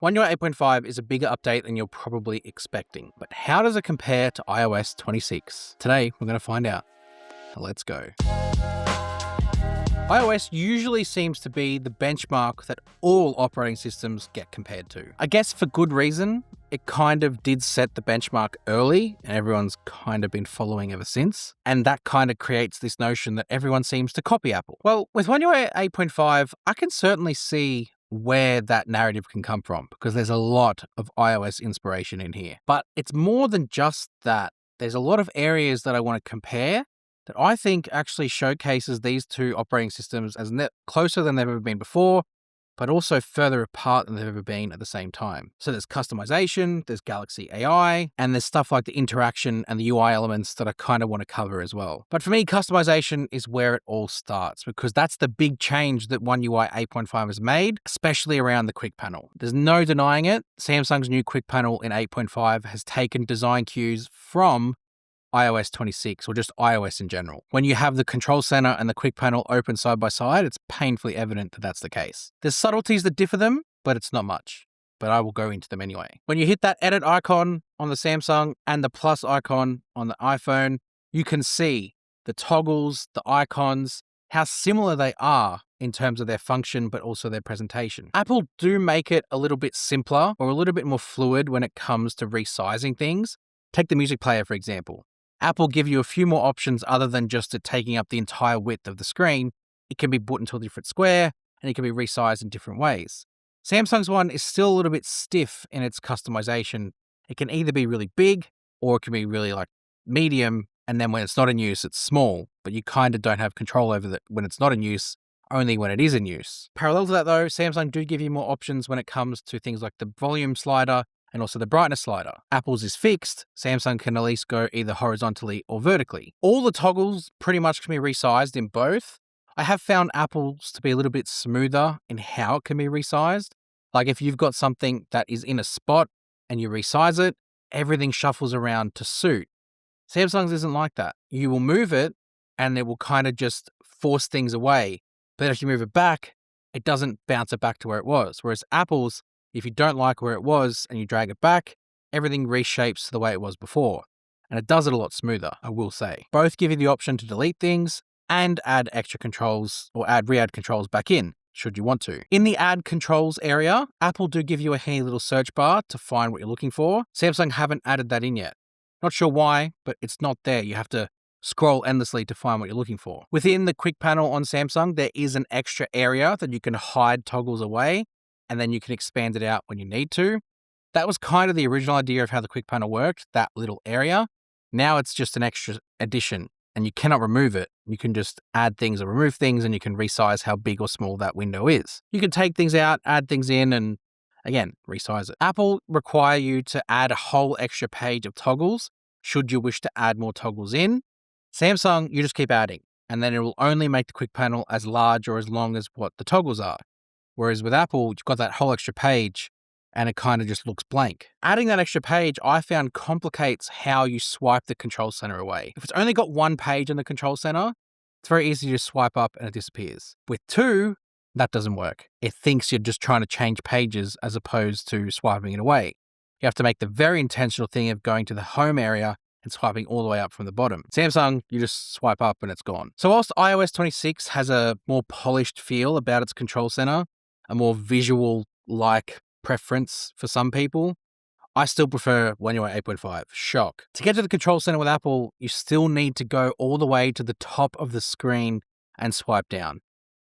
oneui 8.5 is a bigger update than you're probably expecting, but how does it compare to iOS 26? Today, we're going to find out. Let's go. iOS usually seems to be the benchmark that all operating systems get compared to. I guess for good reason. It kind of did set the benchmark early, and everyone's kind of been following ever since. And that kind of creates this notion that everyone seems to copy Apple. Well, with oneui 8.5, I can certainly see where that narrative can come from, because there's a lot of iOS inspiration in here. But it's more than just that. There's a lot of areas that I want to compare that I think actually showcases these two operating systems as closer than they've ever been before, but also further apart than they've ever been at the same time. So there's customization, there's Galaxy AI, and there's stuff like the interaction and the UI elements that I kind of want to cover as well. But for me, customization is where it all starts, because that's the big change that oneui 8.5 has made, especially around the quick panel. There's no denying it. Samsung's new quick panel in 8.5 has taken design cues from iOS 26, or just iOS in general. When you have the control center and the quick panel open side by side, it's painfully evident that that's the case. There's subtleties that differ them, but it's not much. But I will go into them anyway. When you hit that edit icon on the Samsung and the plus icon on the iPhone, you can see the toggles, the icons, how similar they are in terms of their function, but also their presentation. Apple do make it a little bit simpler or a little bit more fluid when it comes to resizing things. Take the music player, for example. Apple give you a few more options other than just it taking up the entire width of the screen. It can be put into a different square, and it can be resized in different ways. Samsung's one is still a little bit stiff in its customization. It can either be really big, or it can be really like medium, and then when it's not in use, it's small, but you kind of don't have control over that when it's not in use, only when it is in use. Parallel to that though, Samsung do give you more options when it comes to things like the volume slider, and also the brightness slider. Apple's is fixed. Samsung can at least go either horizontally or vertically. All the toggles pretty much can be resized in both. I have found Apple's to be a little bit smoother in how it can be resized. Like if you've got something that is in a spot and you resize it, everything shuffles around to suit. Samsung's isn't like that. You will move it and it will kind of just force things away. But if you move it back, it doesn't bounce it back to where it was. Whereas Apple's, if you don't like where it was and you drag it back, everything reshapes to the way it was before. And it does it a lot smoother, I will say. Both give you the option to delete things and add extra controls or re-add controls back in, should you want to. In the add controls area, Apple do give you a handy little search bar to find what you're looking for. Samsung haven't added that in yet. Not sure why, but it's not there. You have to scroll endlessly to find what you're looking for. Within the quick panel on Samsung, there is an extra area that you can hide toggles away, and then you can expand it out when you need to. That was kind of the original idea of how the quick panel worked, that little area. Now it's just an extra addition, and you cannot remove it. You can just add things or remove things, and you can resize how big or small that window is. You can take things out, add things in, and again, resize it. Apple require you to add a whole extra page of toggles, should you wish to add more toggles in. Samsung, you just keep adding, and then it will only make the quick panel as large or as long as what the toggles are. Whereas with Apple, you've got that whole extra page and it kind of just looks blank. Adding that extra page, I found complicates how you swipe the control center away. If it's only got one page in the control center, it's very easy to swipe up and it disappears. With two, that doesn't work. It thinks you're just trying to change pages as opposed to swiping it away. You have to make the very intentional thing of going to the home area and swiping all the way up from the bottom. Samsung, you just swipe up and it's gone. So whilst iOS 26 has a more polished feel about its control center, a more visual-like preference for some people, I still prefer oneui 8.5. Shock. To get to the control center with Apple, you still need to go all the way to the top of the screen and swipe down.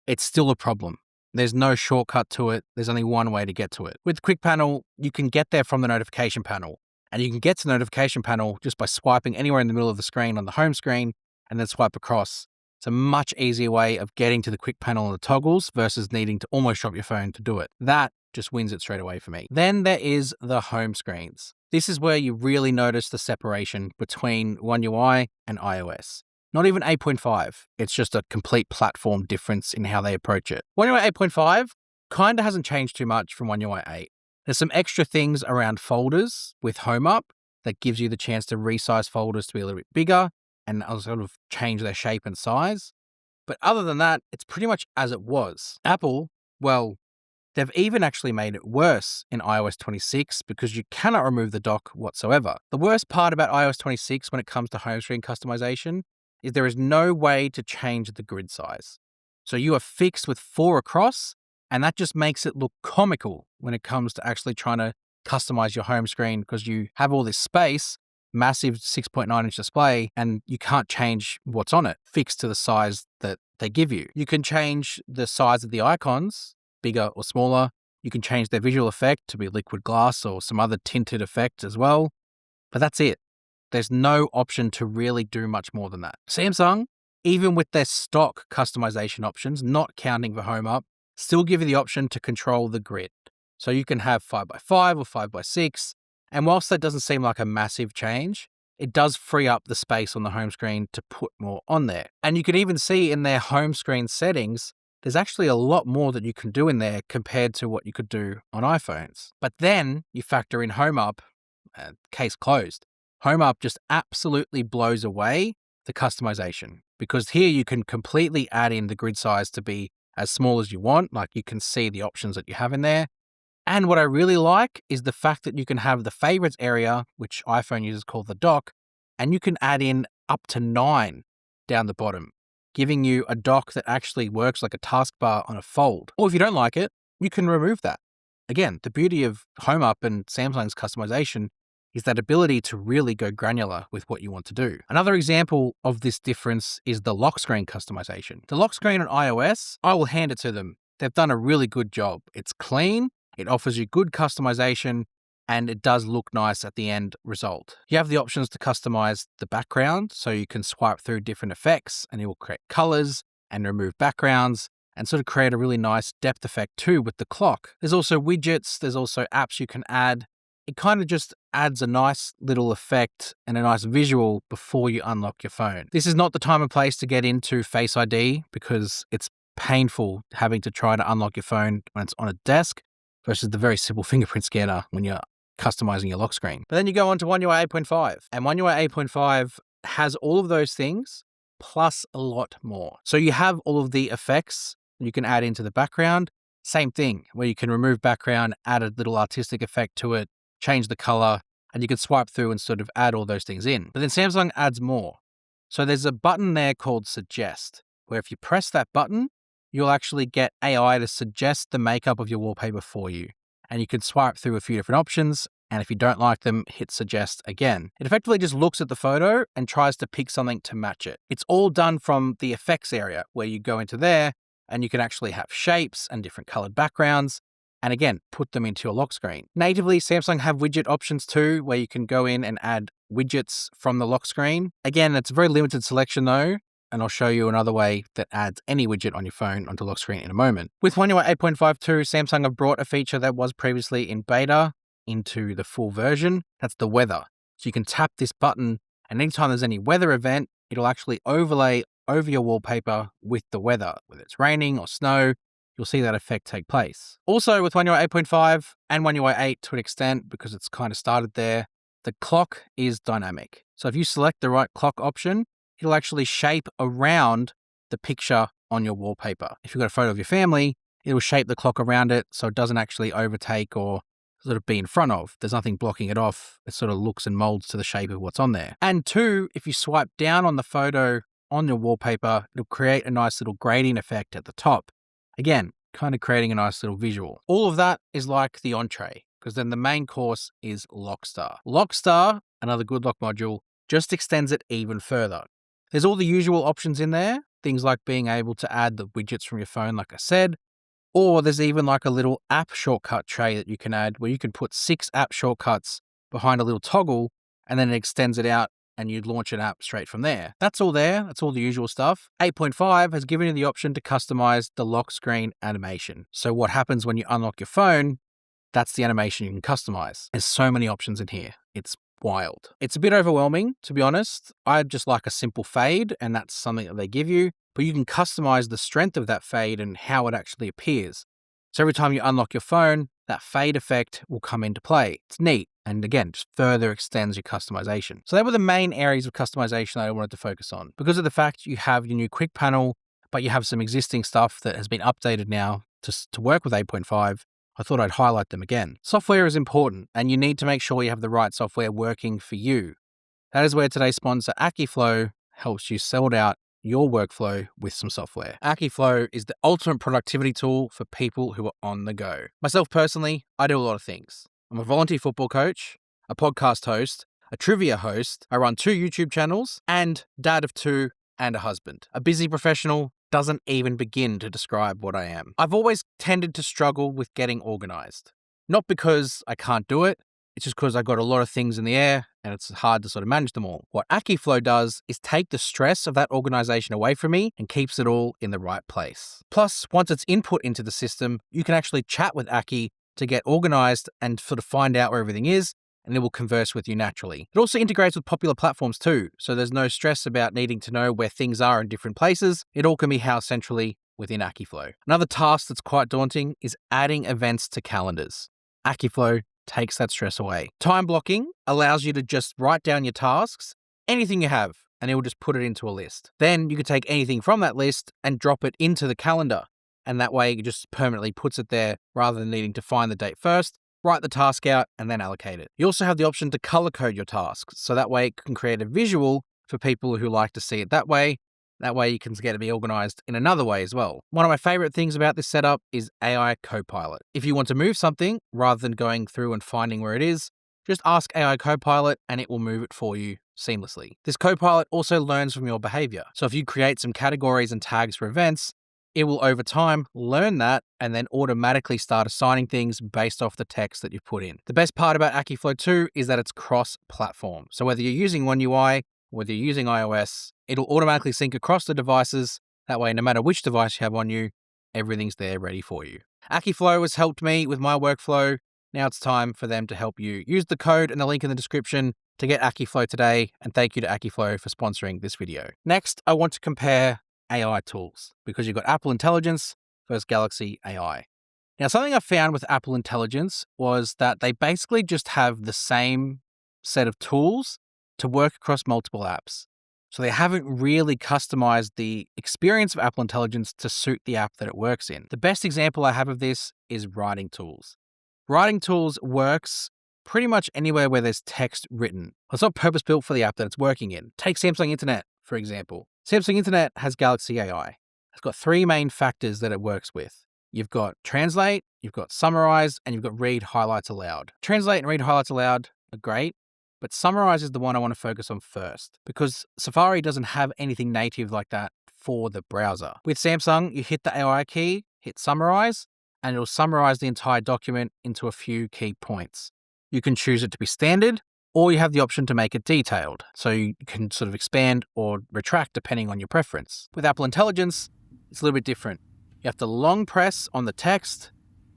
It's still a problem. There's no shortcut to it. There's only one way to get to it. With Quick Panel, you can get there from the notification panel. And you can get to the notification panel just by swiping anywhere in the middle of the screen on the home screen and then swipe across. It's a much easier way of getting to the quick panel and the toggles versus needing to almost drop your phone to do it. That just wins it straight away for me. Then there is the home screens. This is where you really notice the separation between oneui and iOS. Not even 8.5. It's just a complete platform difference in how they approach it. oneui 8.5 kind of hasn't changed too much from oneui 8. There's some extra things around folders with Home Up that gives you the chance to resize folders to be a little bit bigger and sort of change their shape and size. But other than that, it's pretty much as it was. Apple, well, They've even actually made it worse in iOS 26 because you cannot remove the dock whatsoever. The worst part about iOS 26 when it comes to home screen customization is there is no way to change the grid size. So you are fixed with 4 across, and that just makes it look comical when it comes to actually trying to customize your home screen because you have all this space, massive 6.9-inch display, and you can't change what's on it, fixed to the size that they give you. You can change the size of the icons, bigger or smaller. You can change their visual effect to be liquid glass or some other tinted effect as well. But that's it. There's no option to really do much more than that. Samsung, even with their stock customization options, not counting the home up, still give you the option to control the grid. So you can have 5x5 or 5x6. And whilst that doesn't seem like a massive change, it does free up the space on the home screen to put more on there. And you can even see in their home screen settings, there's actually a lot more that you can do in there compared to what you could do on iPhones. But then you factor in Home Up, case closed. Home Up just absolutely blows away the customization because here you can completely add in the grid size to be as small as you want. Like you can see the options that you have in there. And what I really like is the fact that you can have the favorites area, which iPhone users call the dock, and you can add in up to 9 down the bottom, giving you a dock that actually works like a taskbar on a fold. Or if you don't like it, you can remove that. Again, the beauty of Home Up and Samsung's customization is that ability to really go granular with what you want to do. Another example of this difference is the lock screen customization. The lock screen on iOS, I will hand it to them. They've done a really good job. It's clean, it offers you good customization, and it does look nice at the end result. You have the options to customize the background, so you can swipe through different effects and it will create colors and remove backgrounds and sort of create a really nice depth effect too with the clock. There's also widgets, there's also apps you can add. It kind of just adds a nice little effect and a nice visual before you unlock your phone. This is not the time and place to get into Face ID because it's painful having to try to unlock your phone when it's on a desk versus the very simple fingerprint scanner when you're customizing your lock screen. But then you go on to One UI 8.5, and One UI 8.5 has all of those things plus a lot more. So you have all of the effects you can add into the background. Same thing, where you can remove background, add a little artistic effect to it, change the color, and you can swipe through and sort of add all those things in. But then Samsung adds more. So there's a button there called Suggest, where if you press that button, you'll actually get AI to suggest the makeup of your wallpaper for you. And you can swipe through a few different options, and if you don't like them, hit Suggest again. It effectively just looks at the photo and tries to pick something to match it. It's all done from the effects area, where you go into there, and you can actually have shapes and different colored backgrounds, and again, put them into your lock screen. Natively, Samsung have widget options too, where you can go in and add widgets from the lock screen. Again, it's a very limited selection though, and I'll show you another way that adds any widget on your phone onto lock screen in a moment. With One UI 8.5 too, Samsung have brought a feature that was previously in beta into the full version. That's the weather. So you can tap this button, and anytime there's any weather event, it'll actually overlay over your wallpaper with the weather, whether it's raining or snow. You'll see that effect take place. Also with One UI 8.5 and One UI 8 to an extent, because it's kind of started there, the clock is dynamic. So if you select the right clock option, it'll actually shape around the picture on your wallpaper. If you've got a photo of your family, it'll shape the clock around it so it doesn't actually overtake or sort of be in front of. There's nothing blocking it off. It sort of looks and molds to the shape of what's on there. And two, if you swipe down on the photo on your wallpaper, it'll create a nice little gradient effect at the top. Again, kind of creating a nice little visual. All of that is like the entree, because then the main course is Lockstar. Lockstar, another good lock module, just extends it even further. There's all the usual options in there, things like being able to add the widgets from your phone, like I said, or there's even like a little app shortcut tray that you can add where you can put 6 app shortcuts behind a little toggle, and then it extends it out and you'd launch an app straight from there. That's all there. That's all the usual stuff. 8.5 has given you the option to customize the lock screen animation. So what happens when you unlock your phone, that's the animation you can customize. There's so many options in here. It's wild. It's a bit overwhelming, to be honest. I'd just like a simple fade, and that's something that they give you, but you can customize the strength of that fade and how it actually appears. So every time you unlock your phone, that fade effect will come into play. It's neat. And again, just further extends your customization. So they were the main areas of customization that I wanted to focus on. Because of the fact you have your new quick panel, but you have some existing stuff that has been updated now to work with 8.5, I thought I'd highlight them again. Software is important, and you need to make sure you have the right software working for you. That is where today's sponsor, AkiFlow, helps you sort out your workflow with some software. AkiFlow is the ultimate productivity tool for people who are on the go. Myself personally, I do a lot of things. I'm a volunteer football coach, a podcast host, a trivia host. I run 2 YouTube channels, and dad of 2 and a husband. A busy professional doesn't even begin to describe what I am. I've always tended to struggle with getting organized. Not because I can't do it, it's just because I've got a lot of things in the air and it's hard to sort of manage them all. What AkiFlow does is take the stress of that organization away from me and keeps it all in the right place. Plus, once it's input into the system, you can actually chat with Aki to get organized and sort of find out where everything is, and it will converse with you naturally. It also integrates with popular platforms too, so there's no stress about needing to know where things are in different places. It all can be housed centrally within AkiFlow. Another task that's quite daunting is adding events to calendars. AkiFlow takes that stress away. Time blocking allows you to just write down your tasks, anything you have, and it will just put it into a list. Then you can take anything from that list and drop it into the calendar, and that way it just permanently puts it there rather than needing to find the date first, write the task out, and then allocate it. You also have the option to color code your tasks, so that way it can create a visual for people who like to see it that way. That way you can get to be organized in another way as well. One of my favorite things about this setup is AI Copilot. If you want to move something, rather than going through and finding where it is, just ask AI Copilot and it will move it for you seamlessly. This Copilot also learns from your behavior. So if you create some categories and tags for events, it will over time learn that and then automatically start assigning things based off the text that you've put in. The best part about AkiFlow 2 is that it's cross-platform. So whether you're using oneui, whether you're using iOS, it'll automatically sync across the devices. That way, no matter which device you have on you, everything's there ready for you. AkiFlow has helped me with my workflow. Now it's time for them to help you. Use the code and the link in the description to get AkiFlow today. And thank you to AkiFlow for sponsoring this video. Next, I want to compare AI tools because you've got Apple Intelligence versus Galaxy AI. Now, something I found with Apple Intelligence was that they basically just have the same set of tools to work across multiple apps. So they haven't really customized the experience of Apple Intelligence to suit the app that it works in. The best example I have of this is Writing Tools. Writing Tools works pretty much anywhere where there's text written. It's not purpose-built for the app that it's working in. Take Samsung Internet, for example. Samsung Internet has Galaxy AI. It's got 3 main factors that it works with. You've got Translate, you've got Summarize, and you've got Read Highlights Aloud. Translate and Read Highlights Aloud are great, but Summarize is the one I want to focus on first because Safari doesn't have anything native like that for the browser. With Samsung, you hit the AI key, hit Summarize, and it'll summarize the entire document into a few key points. You can choose it to be standard, or you have the option to make it detailed, so you can sort of expand or retract depending on your preference. With Apple Intelligence, it's a little bit different. You have to long press on the text,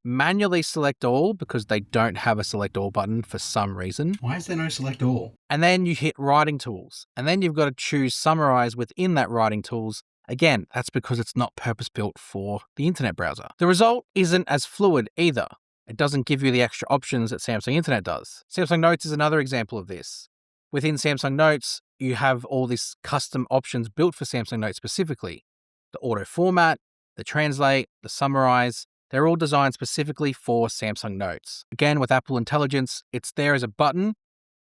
manually select all because they don't have a select all button for some reason. Why is there no select all? And then you hit Writing Tools, and then you've got to choose Summarize within that Writing Tools. Again, that's because it's not purpose-built for the internet browser. The result isn't as fluid either. It doesn't give you the extra options that Samsung Internet does. Samsung Notes is another example of this. Within Samsung Notes, you have all these custom options built for Samsung Notes specifically. The auto format, the translate, the summarize, they're all designed specifically for Samsung Notes. Again, with Apple Intelligence, it's there as a button,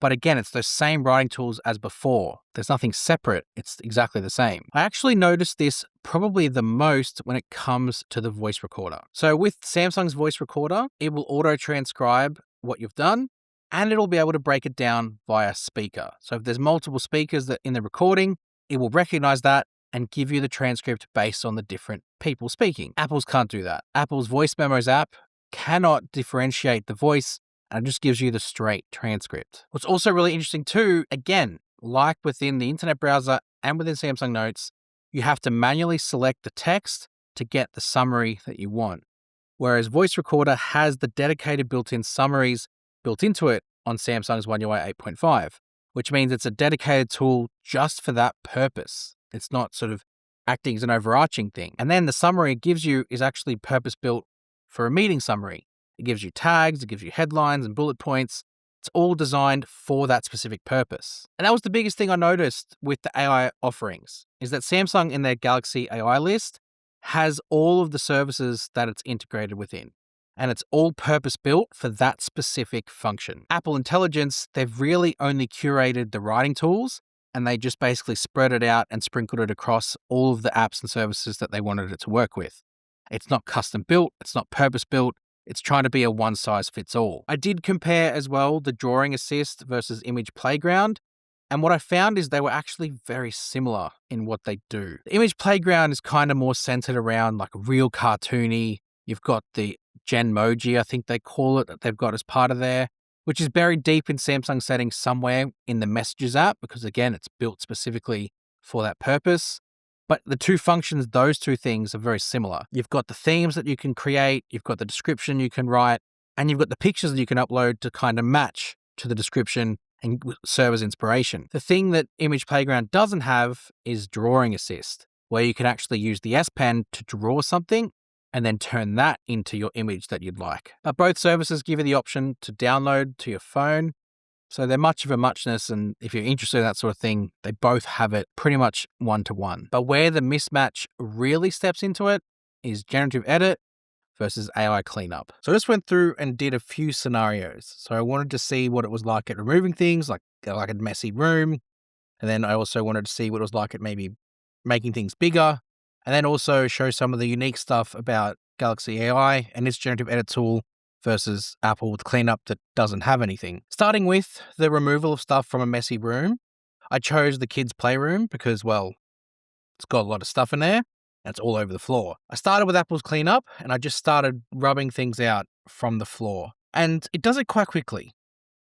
but again, it's those same writing tools as before. There's nothing separate. It's exactly the same. I actually noticed this probably the most when it comes to the voice recorder. So with Samsung's voice recorder, it will auto-transcribe what you've done, and it'll be able to break it down via speaker. So if there's multiple speakers that in the recording, it will recognize that and give you the transcript based on the different people speaking. Apple's can't do that. Apple's Voice Memos app cannot differentiate the voice, and it just gives you the straight transcript. What's also really interesting too, again, like within the internet browser and within Samsung Notes, you have to manually select the text to get the summary that you want. Whereas Voice Recorder has the dedicated built-in summaries built into it on Samsung's oneui 8.5, which means it's a dedicated tool just for that purpose. It's not sort of acting as an overarching thing. And then the summary it gives you is actually purpose-built for a meeting summary. It gives you tags, it gives you headlines and bullet points. It's all designed for that specific purpose. And that was the biggest thing I noticed with the AI offerings, is that Samsung in their Galaxy AI list has all of the services that it's integrated within. And it's all purpose built for that specific function. Apple Intelligence, they've really only curated the writing tools, and they just basically spread it out and sprinkled it across all of the apps and services that they wanted it to work with. It's not custom built, it's not purpose built, it's trying to be a one size fits all. I did compare as well the drawing assist versus image playground, and what I found is they were actually very similar in what they do. The image playground is kind of more centered around like real cartoony. You've got the Genmoji, I think they call it, that they've got as part of there, which is buried deep in Samsung settings somewhere in the Messages app, because again, it's built specifically for that purpose. But the two functions, those two things are very similar. You've got the themes that you can create, you've got the description you can write, and you've got the pictures that you can upload to kind of match to the description and serve as inspiration. The thing that Image Playground doesn't have is Drawing Assist, where you can actually use the S Pen to draw something and then turn that into your image that you'd like. But both services give you the option to download to your phone, so they're much of a muchness, and if you're interested in that sort of thing, they both have it pretty much one-to-one. But where the mismatch really steps into it is generative edit versus AI cleanup. So I just went through and did a few scenarios. So I wanted to see what it was like at removing things, like a messy room, and then I also wanted to see what it was like at maybe making things bigger, and then also show some of the unique stuff about Galaxy AI and its generative edit tool versus Apple with cleanup that doesn't have anything. Starting with the removal of stuff from a messy room, I chose the kids' playroom because, well, it's got a lot of stuff in there and it's all over the floor. I started with Apple's cleanup and I just started rubbing things out from the floor. And it does it quite quickly.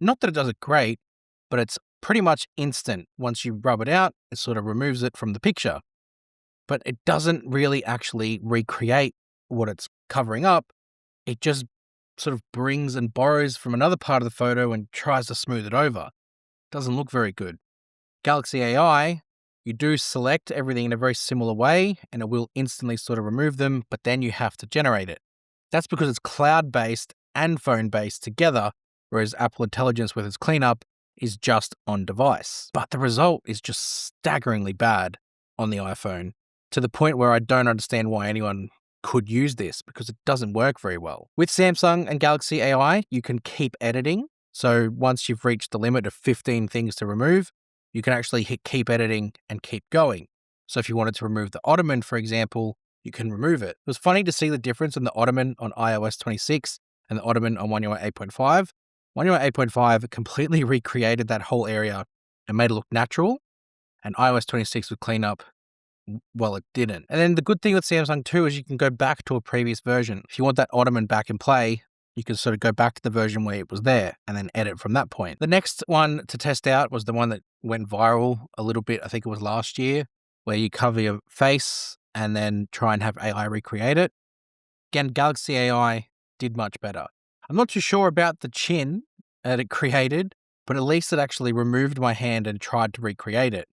Not that it does it great, but it's pretty much instant. Once you rub it out, it sort of removes it from the picture. But it doesn't really actually recreate what it's covering up. It just sort of brings and borrows from another part of the photo and tries to smooth it over. Doesn't look very good. Galaxy AI, you do select everything in a very similar way and it will instantly sort of remove them, but then you have to generate it. That's because it's cloud-based and phone-based together, whereas Apple Intelligence with its cleanup is just on device. But the result is just staggeringly bad on the iPhone, to the point where I don't understand why anyone could use this, because it doesn't work very well. With Samsung and Galaxy AI, you can keep editing. So once you've reached the limit of 15 things to remove, you can actually hit keep editing and keep going. So if you wanted to remove the ottoman, for example, you can remove it. It was funny to see the difference in the ottoman on iOS 26 and the ottoman on oneui 8.5. oneui 8.5 completely recreated that whole area and made it look natural, and iOS 26 with cleanup, well, it didn't. And then the good thing with Samsung too is you can go back to a previous version. If you want that ottoman back in play, you can sort of go back to the version where it was there and then edit from that point. The next one to test out was the one that went viral a little bit, I think it was last year, where you cover your face and then try and have AI recreate it. Again, Galaxy AI did much better. I'm not too sure about the chin that it created, but at least it actually removed my hand and tried to recreate it.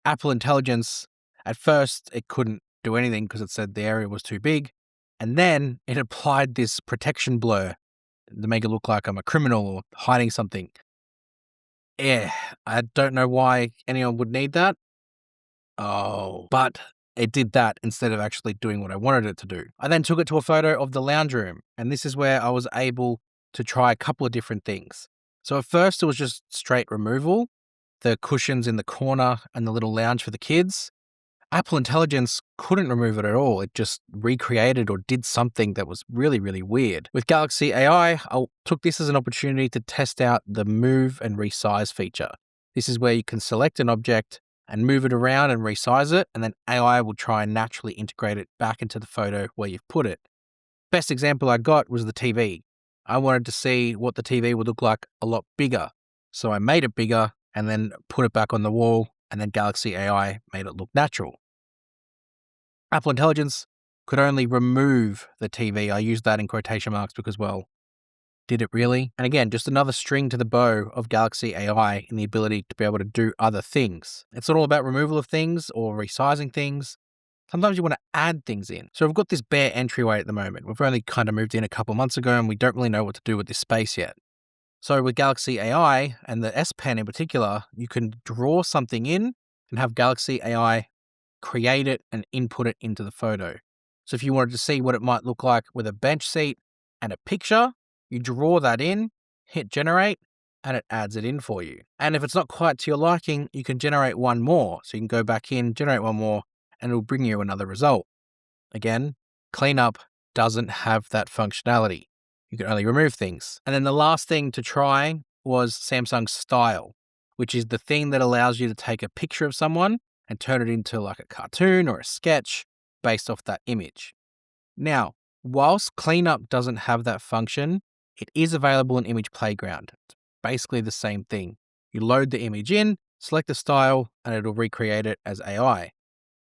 Apple Intelligence, at first, it couldn't do anything because it said the area was too big. And then it applied this protection blur to make it look like I'm a criminal or hiding something. Yeah, I don't know why anyone would need that. Oh, but it did that instead of actually doing what I wanted it to do. I then took it to a photo of the lounge room, and this is where I was able to try a couple of different things. So at first, it was just straight removal, the cushions in the corner and the little lounge for the kids. Apple Intelligence couldn't remove it at all. It just recreated or did something that was really, really weird. With Galaxy AI, I took this as an opportunity to test out the move and resize feature. This is where you can select an object and move it around and resize it, and then AI will try and naturally integrate it back into the photo where you've put it. Best example I got was the TV. I wanted to see what the TV would look like a lot bigger. So I made it bigger and then put it back on the wall, and then Galaxy AI made it look natural. Apple Intelligence could only remove the TV. I used that in quotation marks because, well, did it really? And again, just another string to the bow of Galaxy AI in the ability to be able to do other things. It's not all about removal of things or resizing things. Sometimes you want to add things in. So we've got this bare entryway at the moment. We've only kind of moved in a couple months ago and we don't really know what to do with this space yet. So with Galaxy AI and the S Pen in particular, you can draw something in and have Galaxy AI create it and input it into the photo. So if you wanted to see what it might look like with a bench seat and a picture, you draw that in, hit generate, and it adds it in for you. And if it's not quite to your liking, you can generate one more. So you can go back in, generate one more, and it'll bring you another result. Again, cleanup doesn't have that functionality. You can only remove things. And then the last thing to try was Samsung's style, which is the thing that allows you to take a picture of someone and turn it into like a cartoon or a sketch based off that image. Now, whilst cleanup doesn't have that function, it is available in Image Playground. It's basically the same thing. You load the image in, select the style, and it'll recreate it as AI.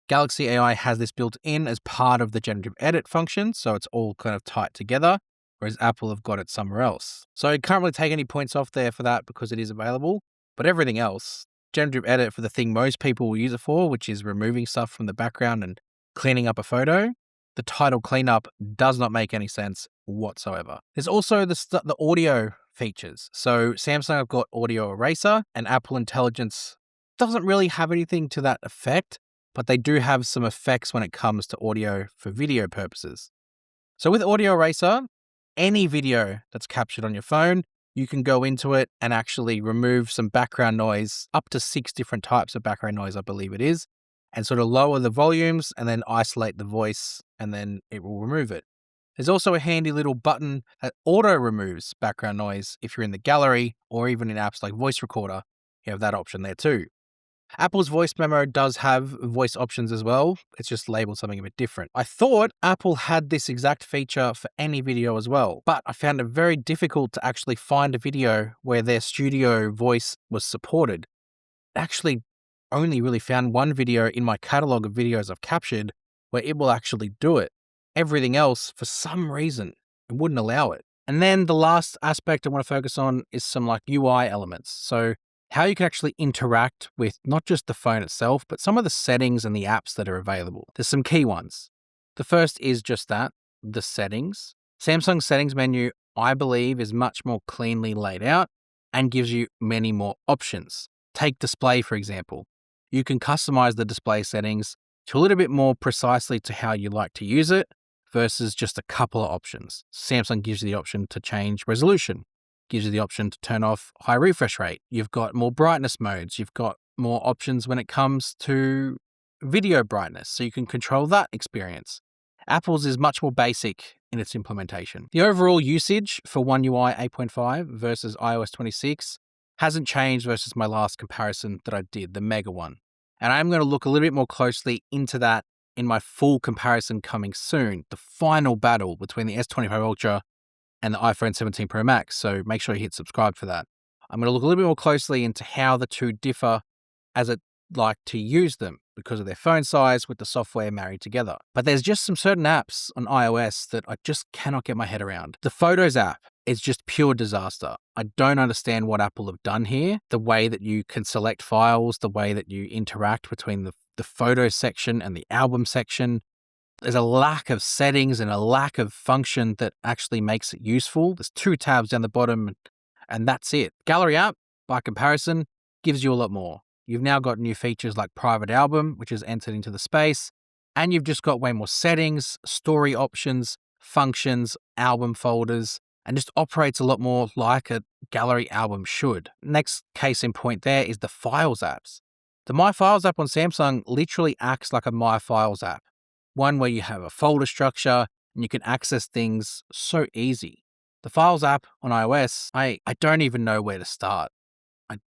Galaxy AI has this built in as part of the generative edit function, so it's all kind of tied together, whereas Apple have got it somewhere else. So I can't really take any points off there for that because it is available, but everything else, generative edit for the thing most people will use it for, which is removing stuff from the background and cleaning up a photo, the title cleanup does not make any sense whatsoever. There's also the audio features. So Samsung have got audio eraser, and Apple Intelligence doesn't really have anything to that effect, but they do have some effects when it comes to audio for video purposes. So with audio eraser, any video that's captured on your phone, you can go into it and actually remove some background noise, up to 6 different types of background noise, I believe it is, and sort of lower the volumes and then isolate the voice, and then it will remove it. There's also a handy little button that auto removes background noise if you're in the gallery or even in apps like Voice Recorder. You have that option there too. Apple's voice memo does have voice options as well. It's just labeled something a bit different. I thought Apple had this exact feature for any video as well, but I found it very difficult to actually find a video where their studio voice was supported. I actually only really found one video in my catalog of videos I've captured where it will actually do it. Everything else, for some reason, it wouldn't allow it. And then the last aspect I want to focus on is some like UI elements. So how you can actually interact with not just the phone itself, but some of the settings and the apps that are available. There's some key ones. The first is just that, the settings. Samsung's settings menu, I believe, is much more cleanly laid out and gives you many more options. Take display, for example. You can customize the display settings to a little bit more precisely to how you like to use it versus just a couple of options. Samsung gives you the option to change resolution, gives you the option to turn off high refresh rate. You've got more brightness modes. You've got more options when it comes to video brightness, so you can control that experience. Apple's is much more basic in its implementation. The overall usage for One UI 8.5 versus iOS 26 hasn't changed versus my last comparison that I did, the Mega one. And I'm going to look a little bit more closely into that in my full comparison coming soon, the final battle between the S25 Ultra and the iPhone 17 Pro Max. So make sure you hit subscribe for that. I'm going to look a little bit more closely into how the two differ as it like to use them because of their phone size with the software married together. But there's just some certain apps on iOS that I just cannot get my head around. The Photos app is just pure disaster. I don't understand what Apple have done here. The way that you can select files, the way that you interact between the photo section and the album section. There's a lack of settings and a lack of function that actually makes it useful. There's 2 tabs down the bottom and that's it. Gallery app, by comparison, gives you a lot more. You've now got new features like private album, which is entered into the space, and you've just got way more settings, story options, functions, album folders, and just operates a lot more like a gallery album should. Next case in point there is the Files apps. The My Files app on Samsung literally acts like a My Files app, one where you have a folder structure and you can access things so easy. The Files app on iOS, I don't even know where to start.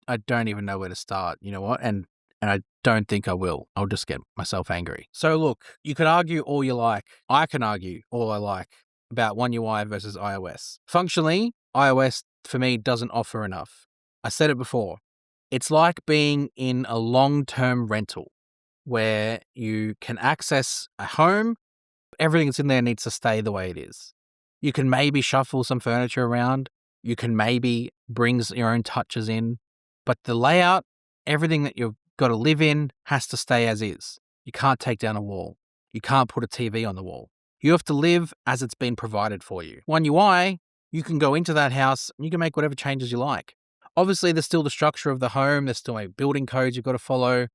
I don't even know where to start, you know what? And I don't think I will. I'll just get myself angry. So look, you can argue all you like. I can argue all I like about One UI versus iOS. Functionally, iOS for me doesn't offer enough. I said it before. It's like being in a long-term rental where you can access a home, but everything that's in there needs to stay the way it is. You can maybe shuffle some furniture around. You can maybe bring your own touches in. But the layout, everything that you've got to live in has to stay as is. You can't take down a wall. You can't put a TV on the wall. You have to live as it's been provided for you. One UI, you can go into that house and you can make whatever changes you like. Obviously, there's still the structure of the home. There's still building codes you've got to follow.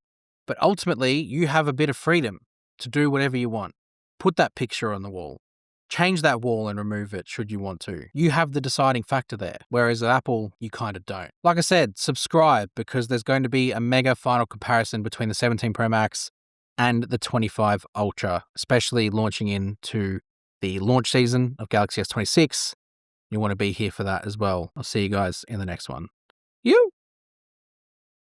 But ultimately, you have a bit of freedom to do whatever you want. Put that picture on the wall. Change that wall and remove it should you want to. You have the deciding factor there, whereas at Apple, you kind of don't. Like I said, subscribe because there's going to be a mega final comparison between the 17 Pro Max and the 25 Ultra, especially launching into the launch season of Galaxy S26. You want to be here for that as well. I'll see you guys in the next one. You.